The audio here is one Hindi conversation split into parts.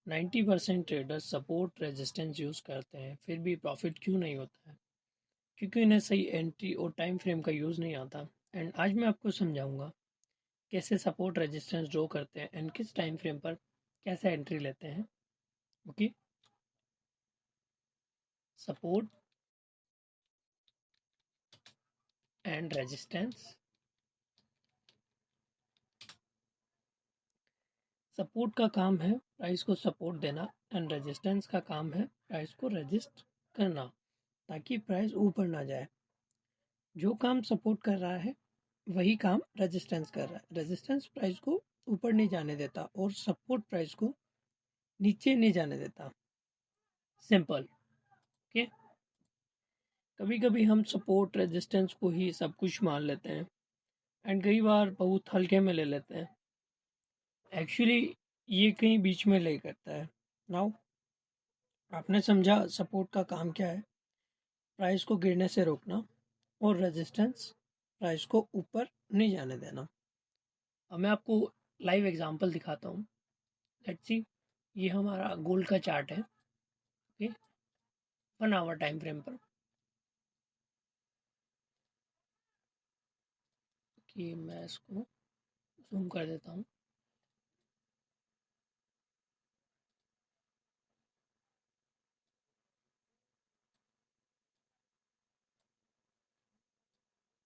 90% ट्रेडर्स सपोर्ट रेजिस्टेंस यूज़ करते हैं, फिर भी प्रॉफिट क्यों नहीं होता है? क्योंकि उन्हें सही एंट्री और टाइम फ्रेम का यूज़ नहीं आता। एंड आज मैं आपको समझाऊंगा कैसे सपोर्ट रेजिस्टेंस ड्रॉ करते हैं एंड किस टाइम फ्रेम पर कैसे एंट्री लेते हैं। Okay, support and resistance. Support का काम है प्राइस को सपोर्ट देना एंड रेजिस्टेंस का काम है प्राइस को रेजिस्ट करना, ताकि प्राइस ऊपर ना जाए। जो काम सपोर्ट कर रहा है वही काम रेजिस्टेंस कर रहा है। रेजिस्टेंस प्राइस को ऊपर नहीं जाने देता और सपोर्ट प्राइस को नीचे नहीं जाने देता। सिंपल। ओके, कभी कभी हम सपोर्ट रेजिस्टेंस को ही सब कुछ मान लेते हैं एंड कई बार बहुत हल्के में ले लेते हैं। एक्चुअली ये कहीं बीच में ले करता है। नाउ आपने समझा सपोर्ट का काम क्या है, प्राइस को गिरने से रोकना, और रेजिस्टेंस प्राइस को ऊपर नहीं जाने देना। अब मैं आपको लाइव एग्जांपल दिखाता हूँ। लेट्स सी, ये हमारा गोल्ड का चार्ट है। ओके, 1 आवर टाइम फ्रेम पर। कि मैं इसको जूम कर देता हूँ।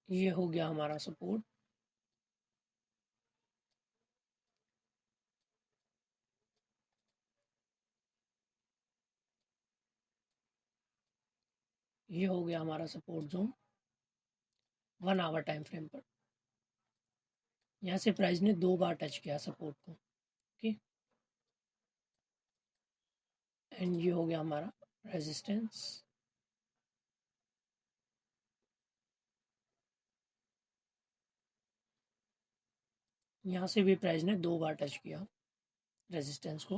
ये हो गया हमारा सपोर्ट। ये हो गया हमारा support zone 1 hour time frame पर। यहाँ से प्राइस ने 2 बार टच किया सपोर्ट को। ओके, एंड ये हो गया हमारा रेजिस्टेंस। यहाँ से भी प्राइस ने 2 बार टच किया रेजिस्टेंस को।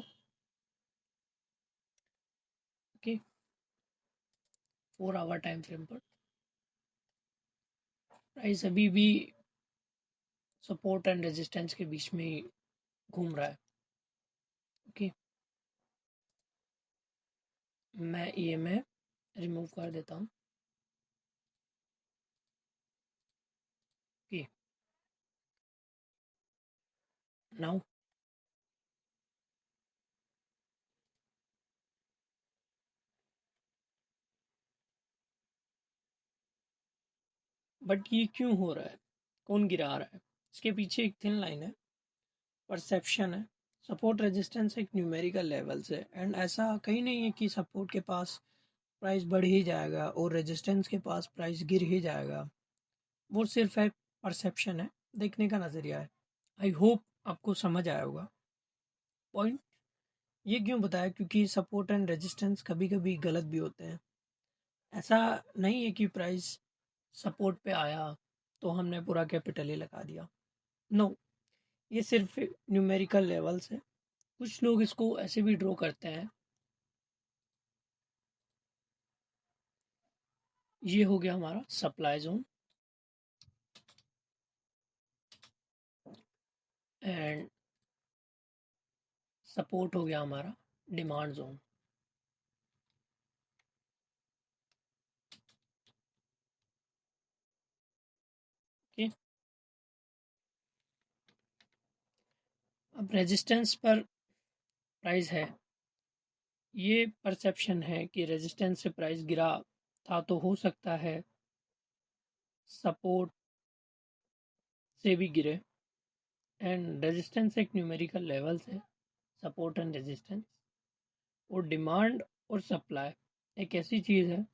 ओके, 4 आवर टाइम फ्रेम पर प्राइस अभी भी सपोर्ट एंड रेजिस्टेंस के बीच में ही घूम रहा है। ओके, मैं EMA रिमूव कर देता हूँ। ओके, नाउ बट ये क्यों हो रहा है, कौन गिरा रहा है? इसके पीछे एक थिन लाइन है, परसेप्शन है। सपोर्ट रेजिस्टेंस एक न्यूमेरिकल लेवल से, एंड ऐसा कहीं नहीं है कि सपोर्ट के पास प्राइस बढ़ ही जाएगा और रेजिस्टेंस के पास प्राइस गिर ही जाएगा। वो सिर्फ एक परसेप्शन है, देखने का नज़रिया है। आई होप आपको समझ आया होगा पॉइंट। ये क्यों बताया, क्योंकि सपोर्ट एंड रेजिस्टेंस कभी कभी गलत भी होते हैं। ऐसा नहीं है कि प्राइस सपोर्ट पे आया तो हमने पूरा कैपिटल ही लगा दिया। नो, ये सिर्फ न्यूमेरिकल लेवल्स है। कुछ लोग इसको ऐसे भी ड्रॉ करते हैं। ये हो गया हमारा सप्लाई जोन एंड सपोर्ट हो गया हमारा डिमांड जोन। ओके, अब रेजिस्टेंस पर प्राइस है। ये परसेप्शन है कि रेजिस्टेंस से प्राइस गिरा था तो हो सकता है सपोर्ट से भी गिरे। एंड रेजिस्टेंस एक न्यूमेरिकल लेवल्स है, सपोर्ट एंड रेजिस्टेंस। और डिमांड और सप्लाई एक ऐसी चीज़ है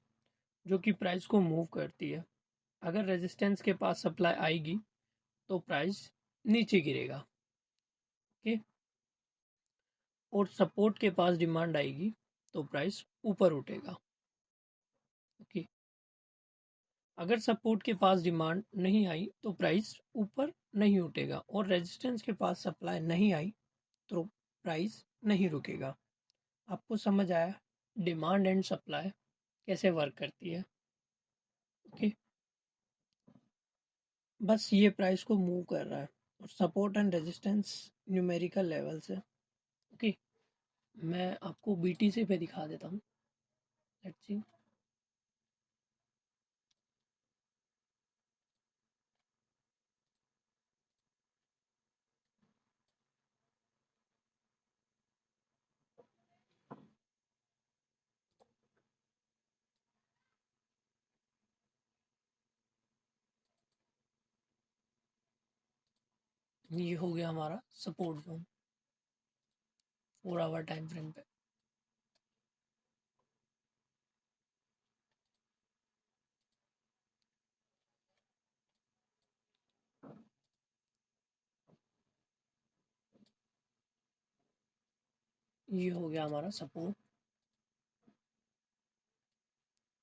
जो कि प्राइस को मूव करती है। अगर रेजिस्टेंस के पास सप्लाई आएगी तो प्राइस नीचे गिरेगा। ओके, और सपोर्ट के पास डिमांड आएगी तो प्राइस ऊपर उठेगा। ओके, अगर सपोर्ट के पास डिमांड नहीं आई तो प्राइस ऊपर नहीं उठेगा, और रेजिस्टेंस के पास सप्लाई नहीं आई तो प्राइस नहीं रुकेगा। आपको समझ आया डिमांड एंड सप्लाई कैसे वर्क करती है? ओके, बस ये प्राइस को मूव कर रहा है और support and resistance numerical level से। ओके, मैं आपको BTC पे दिखा देता हूँ। Let's see. ये हो गया हमारा support zone 4 hour time frame पे। ये हो गया हमारा सपोर्ट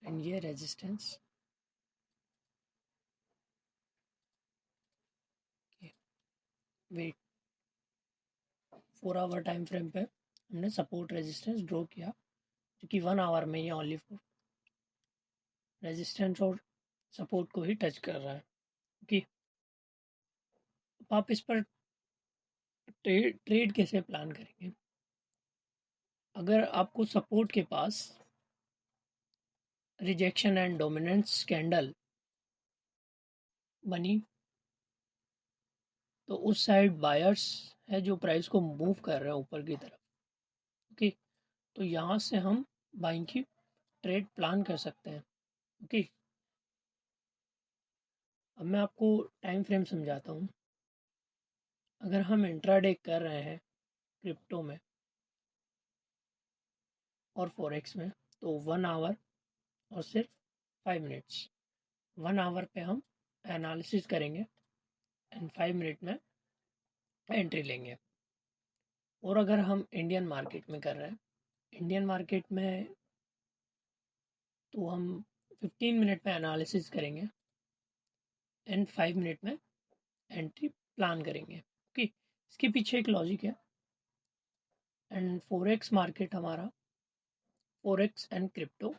एंड ये resistance. Wait, 4 hour time frame पे हमने सपोर्ट रेजिस्टेंस ड्रॉ किया, जो कि 1 आवर में ये ओनली रेजिस्टेंस और सपोर्ट को ही टच कर रहा है। कि आप इस पर ट्रेड कैसे प्लान करेंगे? अगर आपको सपोर्ट के पास रिजेक्शन एंड डोमिनेंस कैंडल बनी, तो उस साइड बायर्स है जो प्राइस को मूव कर रहे हैं ऊपर की तरफ। ओके, तो यहाँ से हम बाइंग की ट्रेड प्लान कर सकते हैं। ओके, अब मैं आपको टाइम फ्रेम समझाता हूँ। अगर हम इंट्राडे कर रहे हैं क्रिप्टो में और फॉरेक्स में, तो 1 आवर और सिर्फ 5 मिनट्स। 1 आवर पे हम एनालिसिस करेंगे एंड 5 मिनट में एंट्री लेंगे। और अगर हम इंडियन मार्केट में कर रहे हैं, इंडियन मार्केट में तो हम 15 मिनट में एनालिसिस करेंगे एंड 5 मिनट में एंट्री प्लान करेंगे। ओके, इसके पीछे एक लॉजिक है। एंड फॉरेक्स मार्केट हमारा, फॉरेक्स एंड क्रिप्टो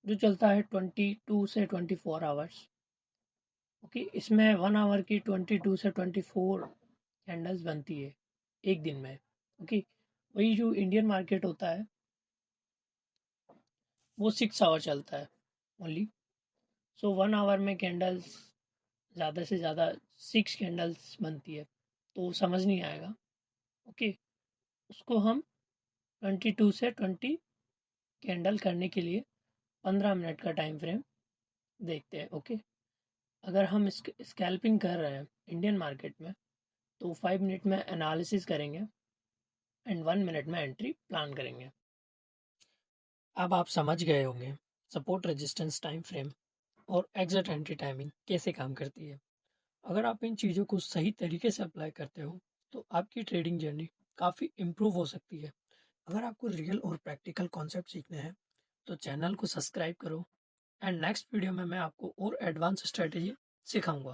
जो चलता है 22 से 24 आवर्स। ओके, इसमें 1 आवर की 22 से 24 कैंडल्स बनती है एक दिन में। ओके, वही जो इंडियन मार्केट होता है वो 6 आवर चलता है ओनली। सो 1 आवर में कैंडल्स ज़्यादा से ज़्यादा 6 कैंडल्स बनती है, तो समझ नहीं आएगा। ओके, उसको हम 22 से 20 कैंडल करने के लिए 15 मिनट का टाइम फ्रेम देखते हैं। ओके, अगर हम स्कैल्पिंग कर रहे हैं इंडियन मार्केट में, तो 5 मिनट में एनालिसिस करेंगे एंड 1 मिनट में एंट्री प्लान करेंगे। अब आप समझ गए होंगे सपोर्ट रेजिस्टेंस टाइम फ्रेम और एग्जिट एंट्री टाइमिंग कैसे काम करती है। अगर आप इन चीज़ों को सही तरीके से अप्लाई करते हो, तो आपकी ट्रेडिंग जर्नी काफ़ी इम्प्रूव हो सकती है। अगर आपको रियल और प्रैक्टिकल कॉन्सेप्ट सीखने हैं, तो चैनल को सब्सक्राइब करो एंड नेक्स्ट वीडियो में मैं आपको और एडवांस स्ट्रेटेजी सिखाऊंगा।